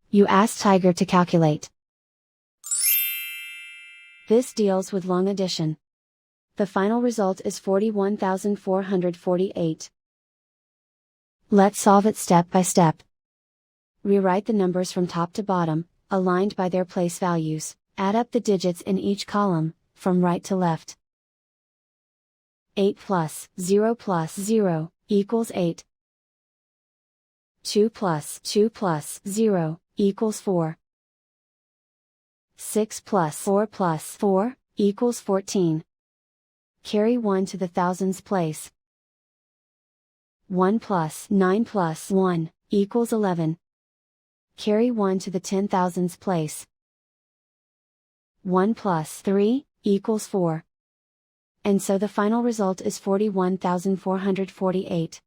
You ask Tiger to calculate. This deals with long addition. The final result is 41,448. Let's solve it step by step. Rewrite the numbers from top to bottom, aligned by their place values. Add up the digits in each column, from right to left. 8 plus 0 plus 0 equals 8. 2 plus 0 equals 4. 6 plus 4 equals 14. Carry 1 to the thousands place. 1 plus 9 plus 1 equals 11. Carry 1 to the 10,000s place. 1 plus 3 equals 4. And so the final result is 41,448.